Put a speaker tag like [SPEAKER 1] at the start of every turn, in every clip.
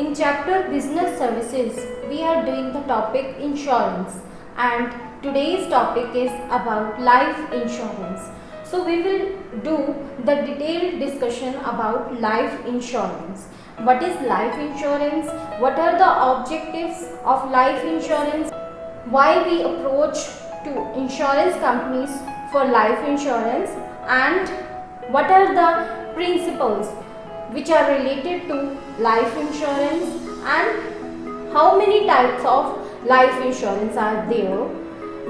[SPEAKER 1] in chapter Business Services, we are doing the topic insurance, and today's topic is about life insurance. So we will do the detailed discussion about life insurance. What is life insurance? What are the objectives of life insurance? Why we approach to insurance companies for life insurance, and what are the principles which are related to life insurance, and how many types of life insurance are there,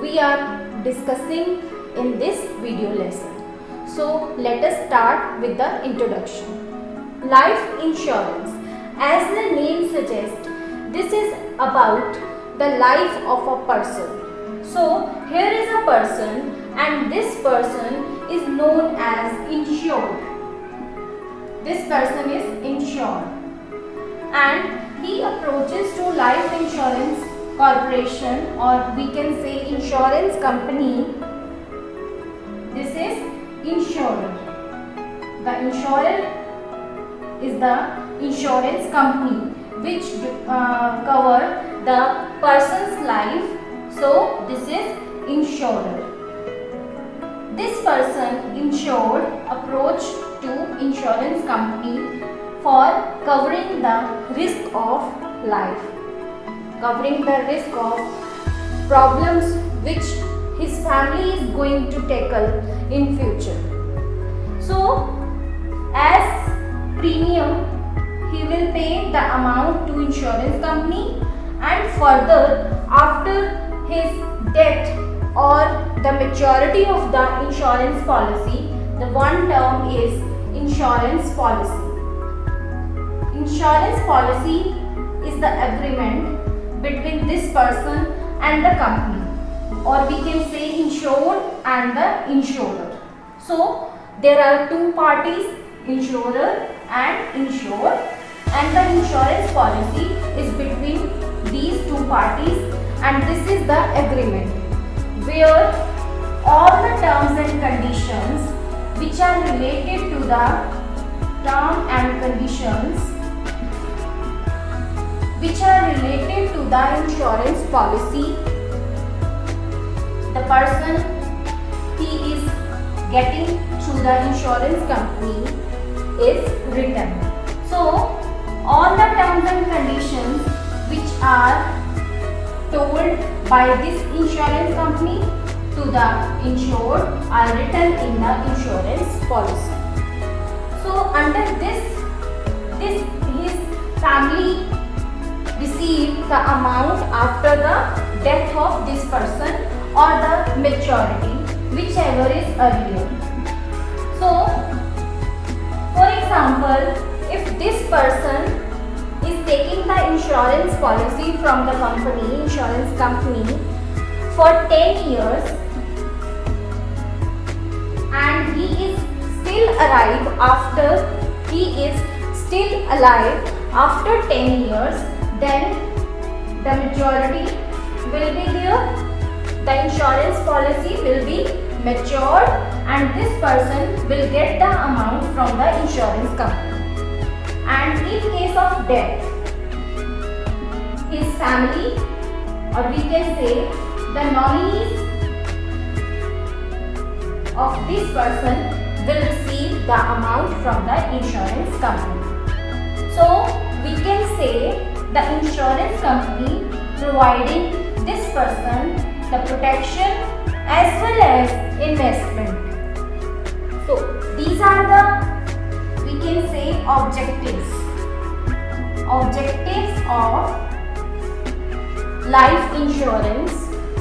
[SPEAKER 1] we are discussing in this video lesson. So let us start with the introduction. Life insurance, as the name suggests, this is about the life of a person. So here is a person, and this person is known as insured. This person is insured, and he approaches to life insurance corporation, or we can say insurance company. This is insurer. The insurer is the insurance company which cover the person's life. So this is insurer. This person insured approached to insurance company for covering the risk of life, covering the risk of problems which his family is going to tackle in future. So as premium, he will pay the amount to insurance company, and further after his death or the maturity of the insurance policy, the one term is insurance policy. Insurance policy is the agreement between this person and the company, or we can say insured and the insurer. So there are two parties, insurer and insured, and the insurance policy is between these two parties, and this is the agreement where all the terms and conditions which are related to the term and conditions which are related to the insurance policy, the person he is getting through the insurance company is written. So all the terms and conditions which are told by this insurance company to the insured are written in the insurance policy. So under this his family receive the amount after the death of this person or the maturity, whichever is earlier. So for example, if this person is taking the insurance policy from the insurance company for 10 years, and he is still alive after 10 years, then the majority will be there, the insurance policy will be matured, and this person will get the amount from the insurance company. And in case of death, his family, or we can say the nominees of this person, will receive the amount from the insurance company. So we can say the insurance company providing this person the protection as well as investment. So these are the, we can say, objectives of life insurance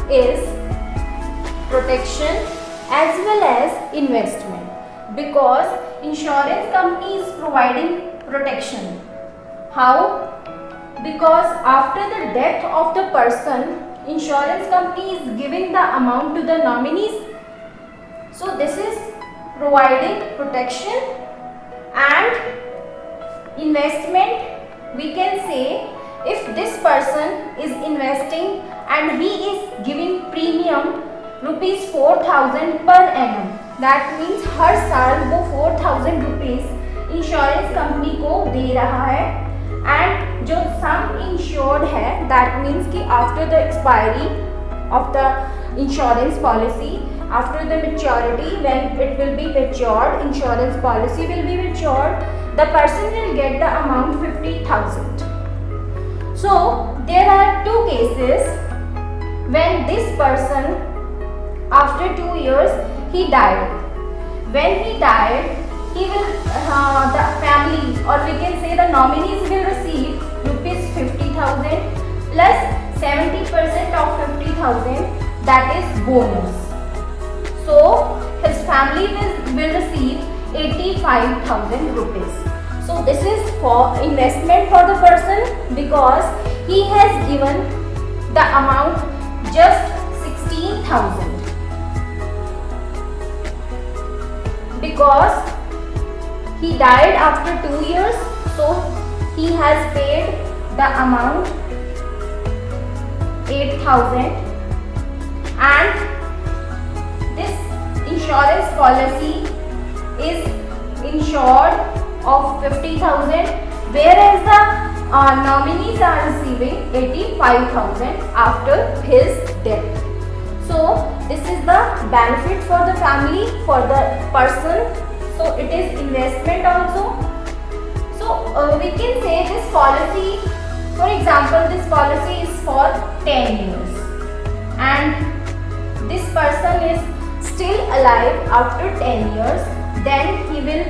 [SPEAKER 1] is protection as well as investment, because insurance company is providing protection. How? Because after the death of the person, insurance company is giving the amount to the nominees. So this is providing protection, and investment, we can say, if this person is investing and he is giving premium rupees 4,000 per annum, that means हर साल वो 4,000 rupees insurance company को दे रहा है, and जो सम insured है, that means कि after the expiry of the insurance policy, after the maturity, when it will be matured, insurance policy will be matured, the person will get the amount 50,000. So there are two cases when this person after 2 years he died. When he died, he will the family, or we can say the nominees, will receive rupees 50,000 plus 70% of 50,000, that is bonus. So his family will receive 85,000 rupees. So this is for investment for the person, because he has given the amount just 16,000, because he died after 2 years, so he has paid the amount 8,000, and this insurance policy is insured of 50,000, whereas the nominees are receiving 85,000 after his death. So this is the benefit for the family, for the person. So it is investment also. So we can say this policy, for example, this policy is for 10 years, and this person is still alive after 10 years, then he will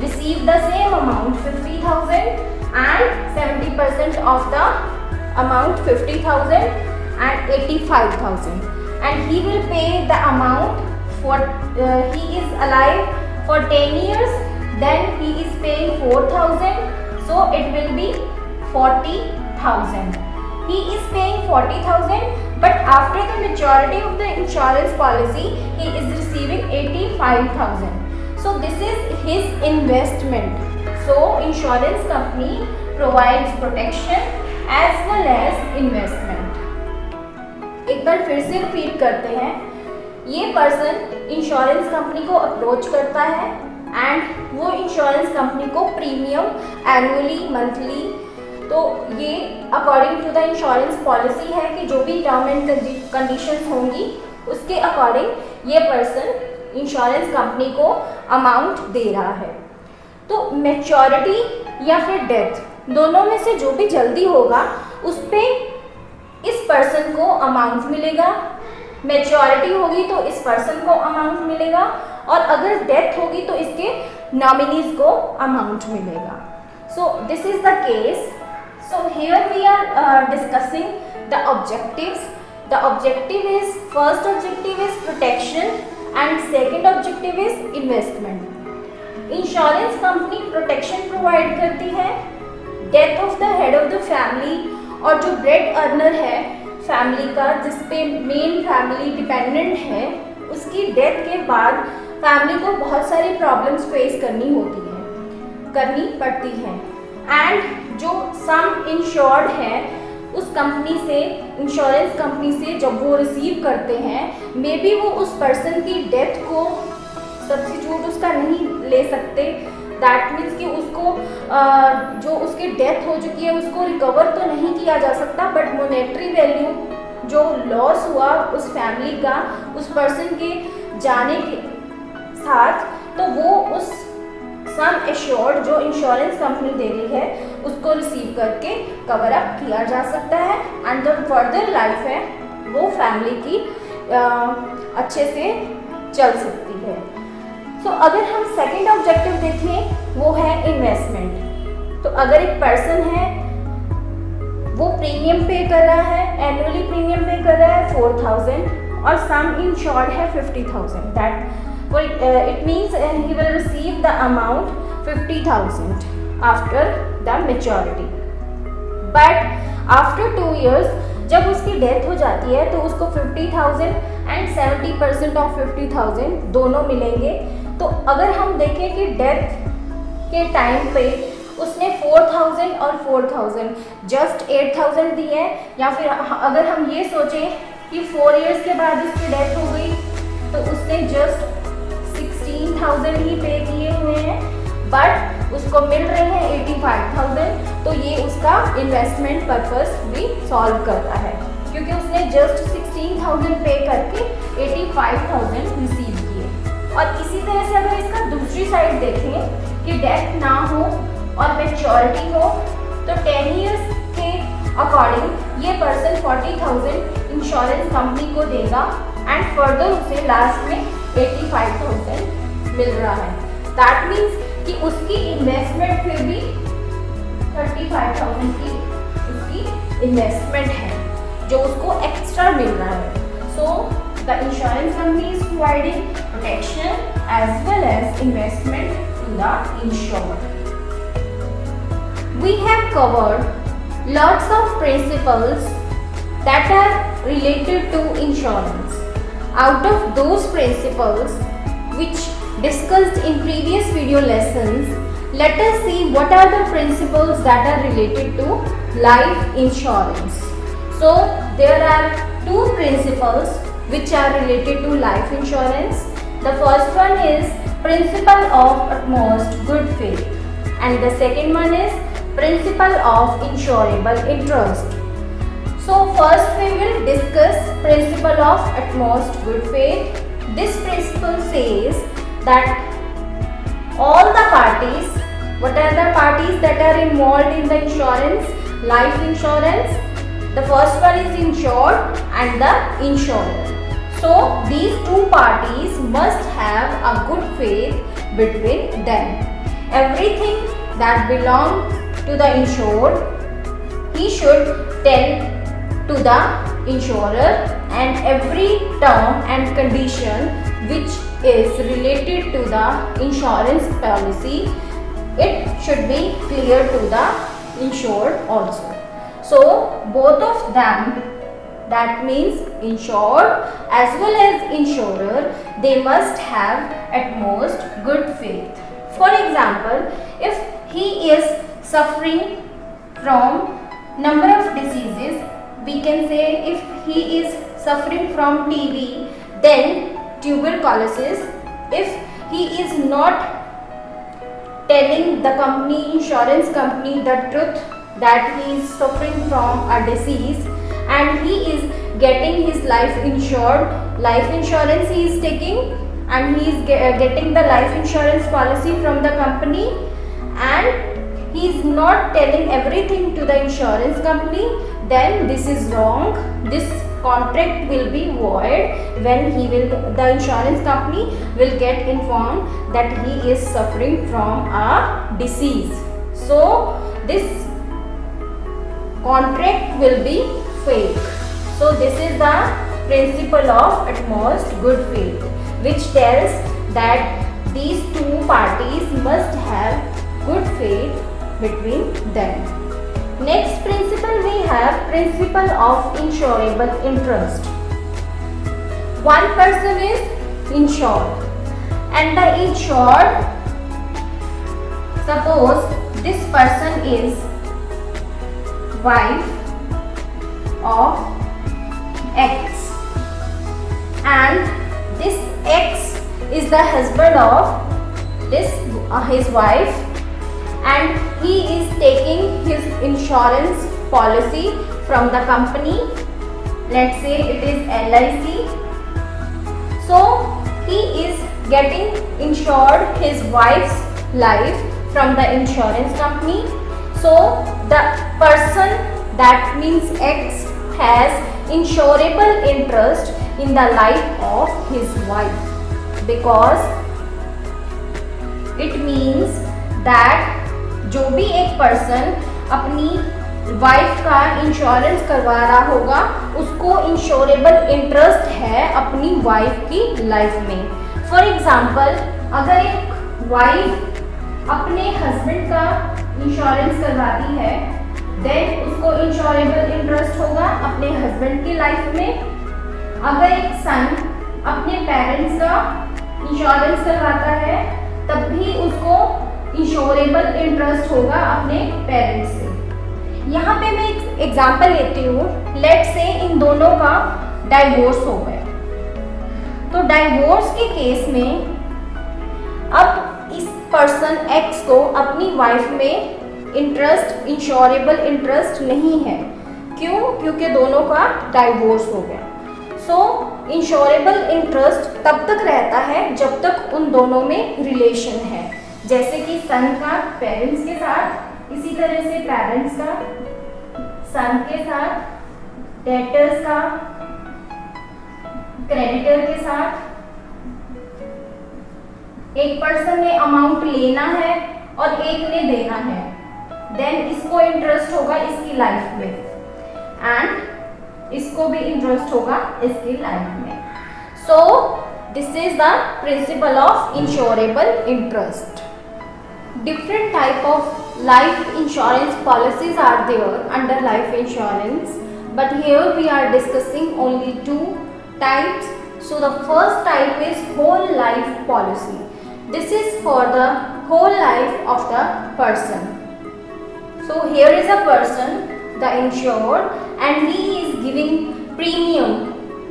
[SPEAKER 1] receive the same amount 50,000 and 70% of the amount 50,000 and 85,000, and he will pay the amount for he is alive for 10 years, then he is paying 4,000, so it will be 40,000. He is paying 40,000, but after the maturity of the insurance policy, he is receiving 85,000. So this is his investment. So insurance company provides protection as well as investment. एक बार फिर से repeat करते हैं, ये person insurance company को approach करता है, and वो इंश्योरेंस कंपनी को प्रीमियम एनुअली, मंथली, तो ये according to the insurance policy है कि जो भी टर्म एंड कंडीशंस होंगी उसके अकॉर्डिंग ये पर्सन इंश्योरेंस कंपनी को अमाउंट दे रहा है. तो मैच्योरिटी या फिर डेथ, दोनों में से जो भी जल्दी होगा उस पर इस पर्सन को अमाउंट मिलेगा. मैच्योरिटी होगी तो इस पर्सन को अमाउंट मिलेगा, और अगर डेथ होगी तो इसके नॉमिनीज को अमाउंट मिलेगा. So this is the case. So here we are discussing the objectives. The objective is, first objective is protection and second objective is investment. Insurance company protection provide करती है death of the head of the family, और जो bread earner है family का, जिस पे main family dependent है, उसकी डेथ के बाद फैमिली को बहुत सारी प्रॉब्लम्स फेस करनी पड़ती हैं. एंड जो सम इंश्योर्ड है उस कंपनी से, इंश्योरेंस कंपनी से जब वो रिसीव करते हैं, मे बी वो उस पर्सन की डेथ को सब्स्टिट्यूट उसका नहीं ले सकते. दैट मीन्स कि उसको जो उसकी डेथ हो चुकी है उसको रिकवर तो नहीं किया जा सकता, बट मोनेटरी वैल्यू जो लॉस हुआ उस फैमिली का उस पर्सन के जाने के साथ, तो वो उस सम एश्योर्ड जो इंश्योरेंस कंपनी दे रही है उसको रिसीव करके कवर अप किया जा सकता है, एंड जो फर्दर लाइफ है वो फैमिली की अच्छे से चल सकती है. सो अगर हम सेकंड ऑब्जेक्टिव देखें वो है इन्वेस्टमेंट. तो अगर एक पर्सन है वो प्रीमियम पे कर रहा है, एनुअली प्रीमियम पे कर रहा है 4,000, और सम इंश्योर्ड है 50,000, that it means he will receive the amount 50,000 after the maturity. But after 2 years जब उसकी डेथ हो जाती है तो उसको 50,000 एंड 70% ऑफ 50,000 दोनों मिलेंगे. तो अगर हम देखें कि डेथ के टाइम पे उसने 4,000 और 4,000 जस्ट 8,000 दी है, या फिर अगर हम ये सोचें कि 4 इयर्स के बाद उसकी डेथ हो गई तो उसने जस्ट 16,000 ही पे किए हुए हैं, बट उसको मिल रहे हैं 85,000, तो ये उसका इन्वेस्टमेंट पर्पस भी सॉल्व करता है, क्योंकि उसने जस्ट 16,000 पे करके 85,000 रिसीव किए। और इसी तरह से अगर इसका दूसरी साइड देखें कि डेट ना हो और मैच्योरिटी हो, तो 10 इयर्स के अकॉर्डिंग ये पर्सन 40,000 इंश्योरेंस कंपनी को देगा एंड फर्दर उसे लास्ट में 85,000 मिल रहा है। दैट मीन्स कि उसकी इन्वेस्टमेंट फिर भी 35,000 की उसकी इन्वेस्टमेंट है जो उसको एक्स्ट्रा मिल रहा है। So the insurance company is providing protection as well as investment to the insured. We have covered lots of principles that are related to insurance. Out of those principles which discussed in previous video lessons, let us see what are the principles that are related to life insurance. So there are two principles which are related to life insurance. The first one is principle of utmost good faith and the second one is principle of insurable interest. So first we will discuss principle of utmost good faith. This principle says that all the parties, what are the parties that are involved in the insurance, life insurance? The first one is insured and the insurer. So these two parties must have a good faith between them. Everything that belongs to the insured, he should tell to the insurer, and every term and condition which is related to the insurance policy, it should be clear to the insured also. So both of them, that means insured as well as insurer, they must have at most good faith. For example, if he is suffering from number of diseases, we can say if he is suffering from TB, then tuberculosis. If he is not telling the company, insurance company, the truth that he is suffering from a disease and he is getting his life insured, life insurance he is taking and he is getting the life insurance policy from the company, and he is not telling everything to the insurance company, then this is wrong. This contract will be void when the insurance company will get informed that he is suffering from a disease. So this contract will be fake. So this is the principle of utmost good faith, which tells that these two parties must have good faith between them. Next principle we have principle of insurable interest. One person is insured and the insured, suppose this person is wife of X and this X is the husband of his wife, and he is taking his insurance policy from the company. Let's say it is LIC. So he is getting insured his wife's life from the insurance company. So the person, that means X, has insurable interest in the life of his wife, because it means that जो भी एक person अपनी wife का insurance करवा रहा होगा उसको insurable interest है अपनी वाइफ की लाइफ में। फॉर एग्जांपल, अगर एक वाइफ अपने हस्बैंड का इंश्योरेंस करवाती है, देन उसको इंश्योरेबल इंटरेस्ट होगा अपने हस्बैंड की लाइफ में। अगर एक सन अपने पेरेंट्स का इंश्योरेंस करवाता है, तब भी उसको इंश्योरेबल इंटरेस्ट होगा अपने पेरेंट्स से। यहाँ पे मैं एक एग्जांपल लेती हूँ। लेट्स से इन दोनों का डाइवोर्स हो गया, तो डाइवोर्स के केस में अब इस पर्सन एक्स को अपनी वाइफ में इंश्योरेबल इंटरेस्ट नहीं है। क्यों? क्योंकि दोनों का डाइवोर्स हो गया। सो इंश्योरेबल इंटरेस्ट तब तक रहता है जब तक उन दोनों में रिलेशन है, जैसे कि सन का पेरेंट्स के साथ, इसी तरह से पेरेंट्स का सन के साथ, डेटर्स का क्रेडिटर के साथ। एक पर्सन ने अमाउंट लेना है और एक ने देना है, देन इसको इंटरेस्ट होगा इसकी लाइफ में एंड इसको भी इंटरेस्ट होगा इसकी लाइफ में। सो this is the principle of insurable interest. Different type of life insurance policies are there under life insurance, but here we are discussing only two types. So the first type is whole life policy. This is for the whole life of the person. So here is a person, the insured, and he is giving premium,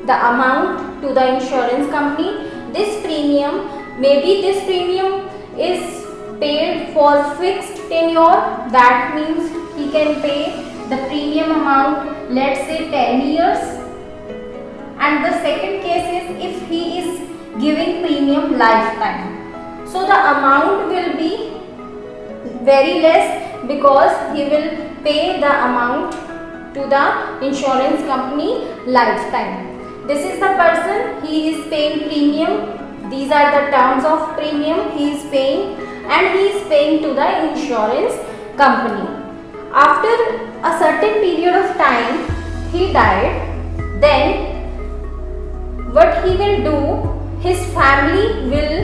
[SPEAKER 1] the amount to the insurance company. This premium, maybe this premium is paid for fixed tenure, that means he can pay the premium amount, let's say 10 years. And the second case is if he is giving premium lifetime, so the amount will be very less because he will pay the amount to the insurance company lifetime. This is the person, he is paying premium, these are the terms of premium he is paying, and he is paying to the insurance company. After a certain period of time he died, then what he will do, his family will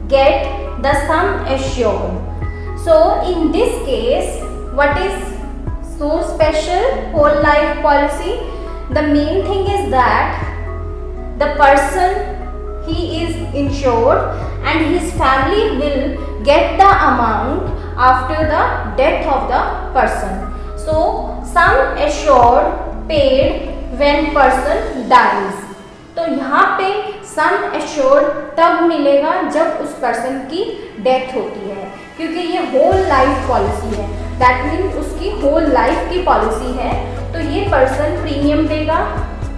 [SPEAKER 1] get the sum assured. So in this case, what is so special whole life policy? The main thing is that the person, he is insured and his family will get the amount after the death of the person. So sum assured paid when person dies. तो यहाँ पे sum assured तब मिलेगा जब उस person की death होती है, क्योंकि ये होल लाइफ पॉलिसी है, दैट मीन्स उसकी होल लाइफ की पॉलिसी है। तो ये पर्सन प्रीमियम देगा,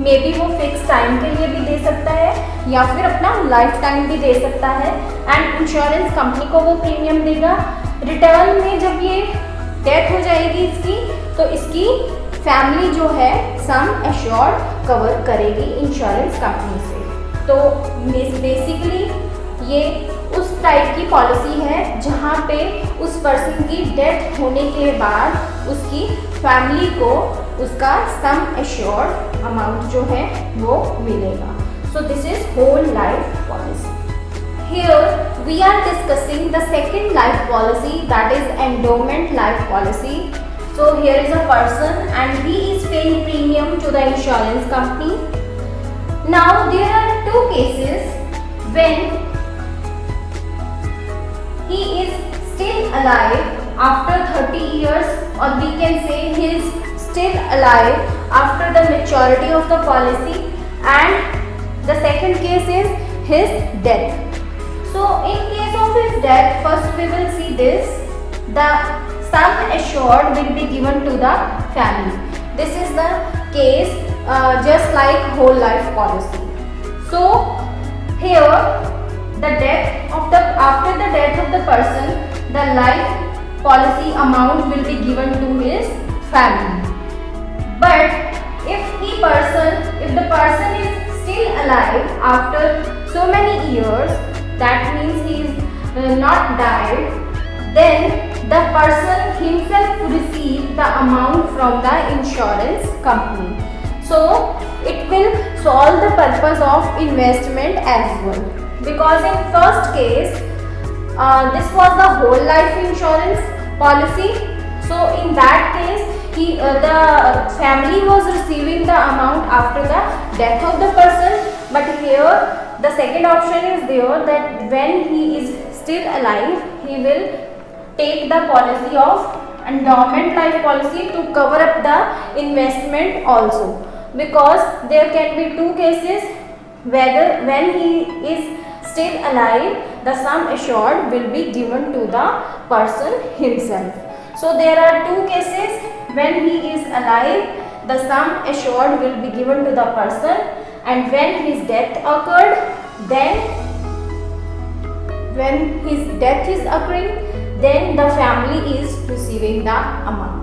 [SPEAKER 1] मे बी वो फिक्स टाइम के लिए भी दे सकता है या फिर अपना लाइफ टाइम भी दे सकता है, एंड इंश्योरेंस कंपनी को वो प्रीमियम देगा। रिटर्न में जब ये डेथ हो जाएगी इसकी, तो इसकी फैमिली जो है सम एश्योर्ड कवर करेगी इंश्योरेंस कंपनी से। तो बेसिकली ये उस टाइप की पॉलिसी है जहाँ पे उस पर्सन की डेथ होने के बाद उसकी फैमिली को उसका सम एश्योर्ड अमाउंट जो है वो मिलेगा। So this is whole life policy. Here we are discussing the second life policy, that is endowment life policy. So here is a person and he is paying premium to the insurance company. Now there are two cases when he is still alive after 30 years, or we can say he is still alive after the maturity of the policy, and the second case is his death. So in case of his death, first we will see this, the sum assured will be given to the family. This is the case just like whole life policy. So here the death of the after the death of the person, the life policy amount will be given to his family. But if the person is still alive after so many years, that means he is not died, then the person himself receive the amount from the insurance company. So it will solve the purpose of investment as well, because in first case this was the whole life insurance policy. So in that case the family was receiving the amount after the death of the person, but here the second option is there that when he is still alive, he will take the policy of endowment life policy to cover up the investment also, because there can be two cases, whether when he is still alive, the sum assured will be given to the person himself. So there are two cases. When he is alive, the sum assured will be given to the person, and when his death occurred, then when his death is occurring, then the family is receiving the amount.